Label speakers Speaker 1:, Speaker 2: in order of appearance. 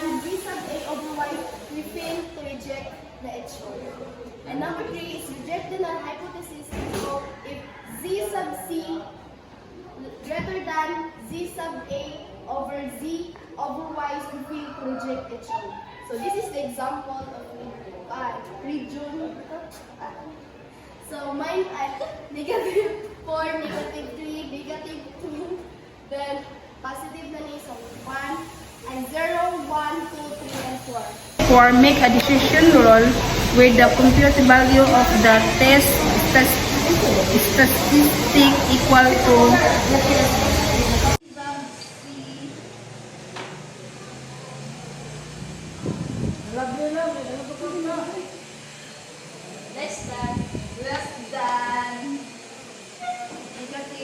Speaker 1: than z sub a over y, we fail to reject the HO. And number 3 is reject the null hypothesis if z sub c greater than z sub a over z over y, we fail to reject HO. So this is the example of region. So mine at negative 4, negative 3, negative 2, then positive na ni, so 1, and 0, 1, 2, 3, and 4.
Speaker 2: For make a decision rule with the compute value of the test statistic equal to